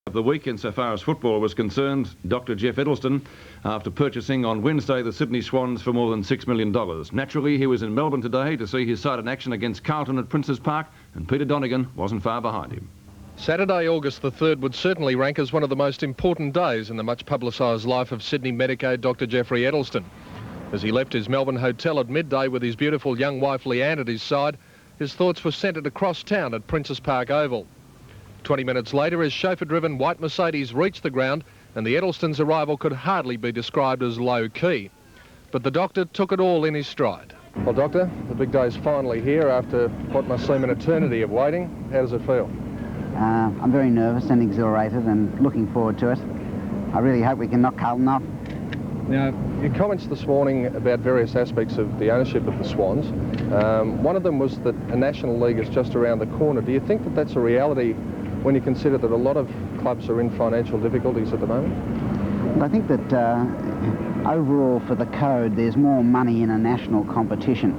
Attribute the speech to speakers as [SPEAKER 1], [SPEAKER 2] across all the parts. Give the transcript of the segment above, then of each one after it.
[SPEAKER 1] Of the week insofar as football was concerned, Dr. Geoff Edelsten, after purchasing on Wednesday the Sydney Swans for more than $6 million. Naturally, he was in Melbourne today to see his side in action against Carlton at Princes Park, and Peter Donegan wasn't far behind him.
[SPEAKER 2] Saturday, August the 3rd would certainly rank as one of the most important days in the much publicised life of Sydney medico Dr. Geoffrey Edelsten. As he left his Melbourne hotel at midday with his beautiful young wife Leanne at his side, his thoughts were centred across town at Princes Park Oval. 20 minutes later, his chauffeur-driven white Mercedes reached the ground, and the Edelstens' arrival could hardly be described as low-key. But the doctor took it all in his stride. Well, Doctor, the big day's finally here after what must seem an eternity of waiting. How does it feel?
[SPEAKER 3] I'm very nervous and exhilarated and looking forward to it. I really hope we can knock Carlton off.
[SPEAKER 2] Now, your comments this morning about various aspects of the ownership of the Swans, one of them was that a National League is just around the corner. Do you think that that's a reality when you consider that a lot of clubs are in financial difficulties at the moment?
[SPEAKER 3] Well, I think that overall for the code there's more money in a national competition.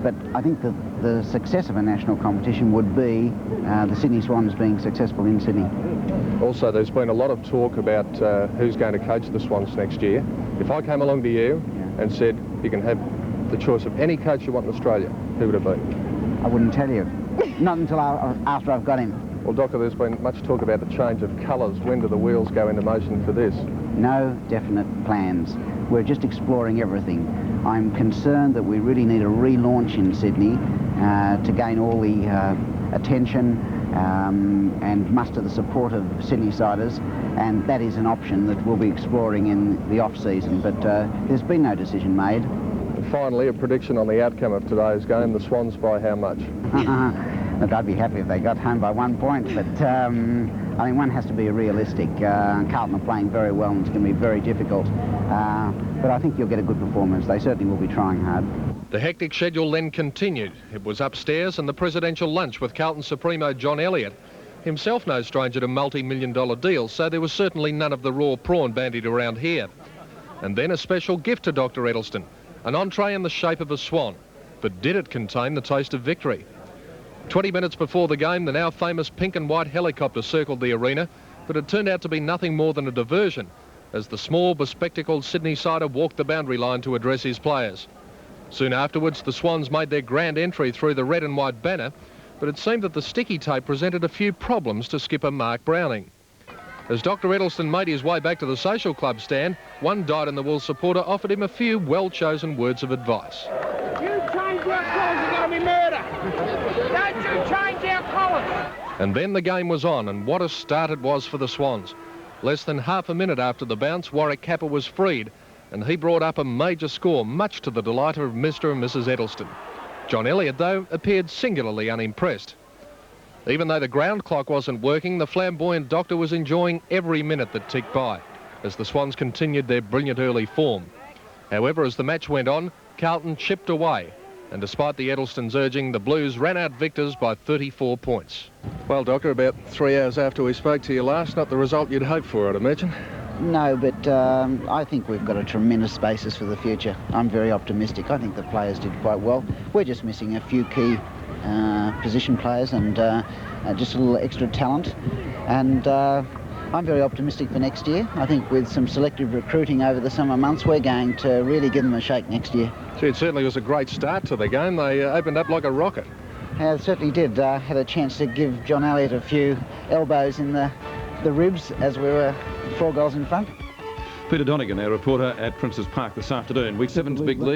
[SPEAKER 3] But I think that the success of a national competition would be the Sydney Swans being successful in Sydney.
[SPEAKER 2] Also, there's been a lot of talk about who's going to coach the Swans next year. If I came along to you and said you can have the choice of any coach you want in Australia, who would it be?
[SPEAKER 3] I wouldn't tell you. Not until after I've got him.
[SPEAKER 2] Well, Doctor, there's been much talk about the change of colours. When do the wheels go into motion for this?
[SPEAKER 3] No definite plans. We're just exploring everything. I'm concerned that we really need a relaunch in Sydney to gain all the attention and muster the support of Sydney-siders, and that is an option that we'll be exploring in the off-season, but there's been no decision made.
[SPEAKER 2] And finally, a prediction on the outcome of today's game. The Swans by how much?
[SPEAKER 3] Look, I'd be happy if they got home by 1 point, but I mean, one has to be realistic. Carlton are playing very well and it's going to be very difficult, but I think you'll get a good performance. They certainly will be trying hard. The hectic schedule then continued. It was upstairs and the presidential lunch with Carlton Supremo John Elliott, himself no stranger to multi-million-dollar deals, so there was certainly none of the raw prawn bandied around here. And then a special gift to Dr. Edelsten, an entree in the shape of a swan. But did it contain the taste of victory? 20 minutes before the game, the now famous pink and white helicopter circled the arena, but it turned out to be nothing more than a diversion as the small, bespectacled Sydney-sider walked the boundary line to address his players. Soon afterwards, the Swans made their grand entry through the red and white banner, but it seemed that the sticky tape presented a few problems to skipper Mark Browning. As Dr. Edelsten made his way back to the social club stand, one dyed-in-the-wool supporter offered him a few well-chosen words of advice.
[SPEAKER 4] You change your colours, you're going to be murder. Don't you change our colours.
[SPEAKER 2] And then the game was on, and what a start it was for the Swans. Less than half a minute after the bounce, Warwick Capper was freed, and he brought up a major score, much to the delight of Mr. and Mrs. Edelsten. John Elliott, though, appeared singularly unimpressed. Even though the ground clock wasn't working, the flamboyant doctor was enjoying every minute that ticked by as the Swans continued their brilliant early form. However, as the match went on, Carlton chipped away, and despite the Edelstens' urging, the Blues ran out victors by 34 points. Well, Doctor, about 3 hours after we spoke to you last, not the result you'd hoped for, I'd imagine.
[SPEAKER 3] No, but I think we've got a tremendous basis for the future. I'm very optimistic. I think the players did quite well. We're just missing a few key position players and just a little extra talent. And I'm very optimistic for next year. I think with some selective recruiting over the summer months, we're going to really give them a shake next year.
[SPEAKER 2] Gee, it certainly was a great start to the game. They opened up like a rocket.
[SPEAKER 3] Yeah, it certainly did. Had a chance to give John Elliott a few elbows in the ribs as we were 4 goals in front.
[SPEAKER 1] Peter Donegan, our reporter at Princes Park this afternoon. Week 7's big league.